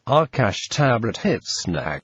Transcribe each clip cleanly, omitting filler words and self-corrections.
Aakash tablet hits snag.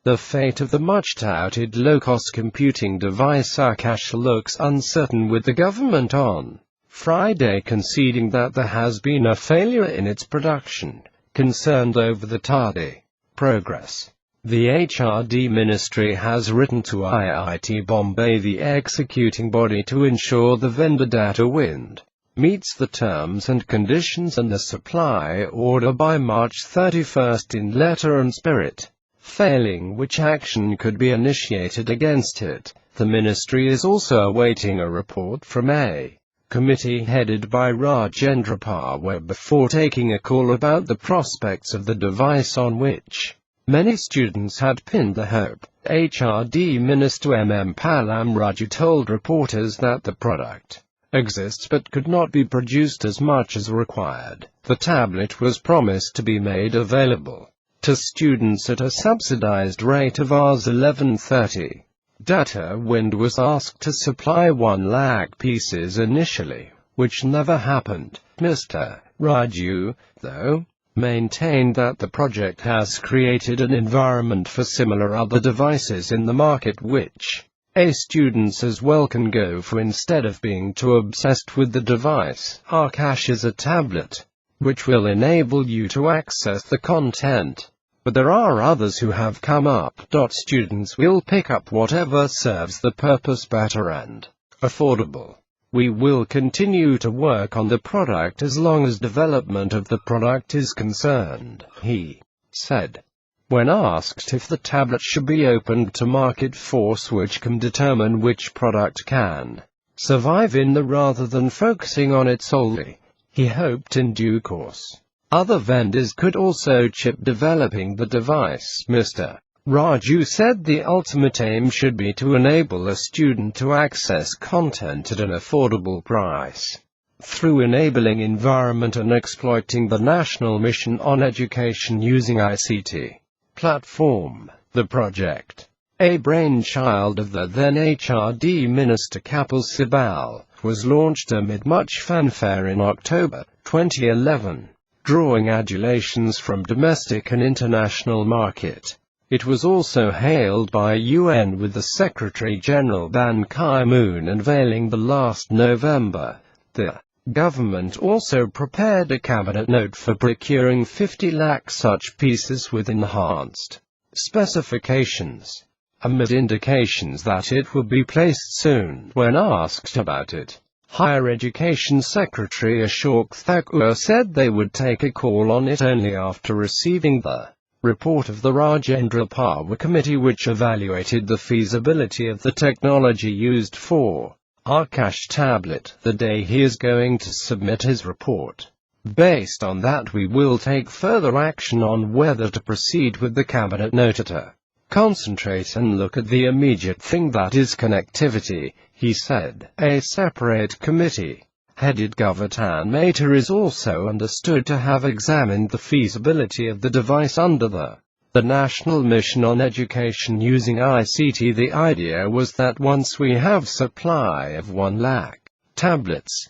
The fate of the much-touted low-cost computing device Aakash looks uncertain, with the government on Friday conceding that there has been a failure in its production. Concerned over the tardy progress, the HRD Ministry has written to IIT Bombay, the executing body, to ensure the vendor data wind meets the terms and conditions and the supply order by March 31st in letter and spirit, failing which action could be initiated against it. The ministry is also awaiting a report from a committee headed by Rajendra Pawar before taking a call about the prospects of the device, on which many students had pinned their hope. HRD Minister Pallam Raju told reporters that the product exists but could not be produced as much as required. The tablet was promised to be made available to students at a subsidized rate of Rs 1130. Data Wind was asked to supply 1 lakh pieces initially, which never happened. Mr. Raju, though, maintained that the project has created an environment for similar other devices in the market which students as well can go for instead of being too obsessed with the device. Aakash is a tablet which will enable you to access the content, but there are others who have come up. Students will pick up whatever serves the purpose better and affordable. We will continue to work on the product as long as development of the product is concerned, he said. When asked if the tablet should be opened to market force which can determine which product can survive in the rather than focusing on it solely, he hoped in due course other vendors could also chip developing the device. Mr. Raju said the ultimate aim should be to enable a student to access content at an affordable price through enabling environment and exploiting the National Mission on Education using ICT platform. The project, a brainchild of the then HRD Minister Kapil Sibal, was launched amid much fanfare in October 2011, drawing adulations from domestic and international market. It was also hailed by UN, with the Secretary-General Ban Ki-moon unveiling the last November. The government also prepared a cabinet note for procuring 50 lakh such pieces with enhanced specifications, amid indications that it would be placed soon. When asked about it, Higher Education Secretary Ashok Thakur said they would take a call on it only after receiving the report of the Rajendra Pawar committee, which evaluated the feasibility of the technology used for Aakash tablet, the day he is going to submit his report. Based on that, we will take further action on whether to proceed with the cabinet note to concentrate and look at the immediate thing, that is connectivity, he said. A separate committee, headed Govatan Mehta, is also understood to have examined the feasibility of the device under the National Mission on Education using ICT. The idea was that once we have supply of 1 lakh tablets,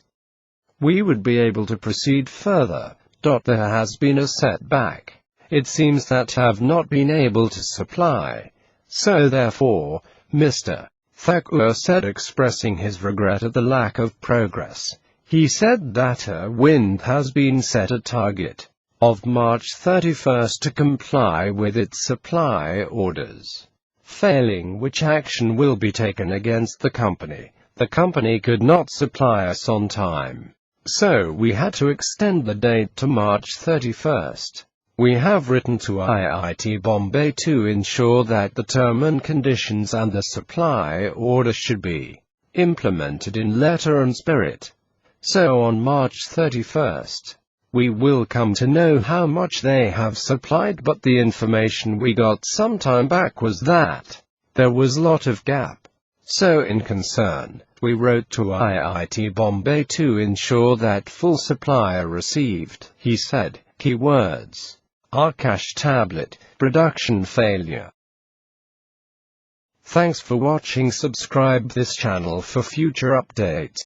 we would be able to proceed further. There has been a setback. It seems that have not been able to supply. So therefore, Mr. Thakur said, expressing his regret at the lack of progress. He said Data Wind has been set a target of March 31st to comply with its supply orders, failing which action will be taken against the company. The company could not supply us on time, so we had to extend the date to March 31st. We have written to IIT Bombay to ensure that the term and conditions and the supply order should be implemented in letter and spirit. So on March 31st, we will come to know how much they have supplied, but the information we got some time back was that there was a lot of gap. So in concern, we wrote to IIT Bombay to ensure that full supply are received, he said. Keywords: Aakash tablet, production failure. Thanks for watching. Subscribe this channel for future updates.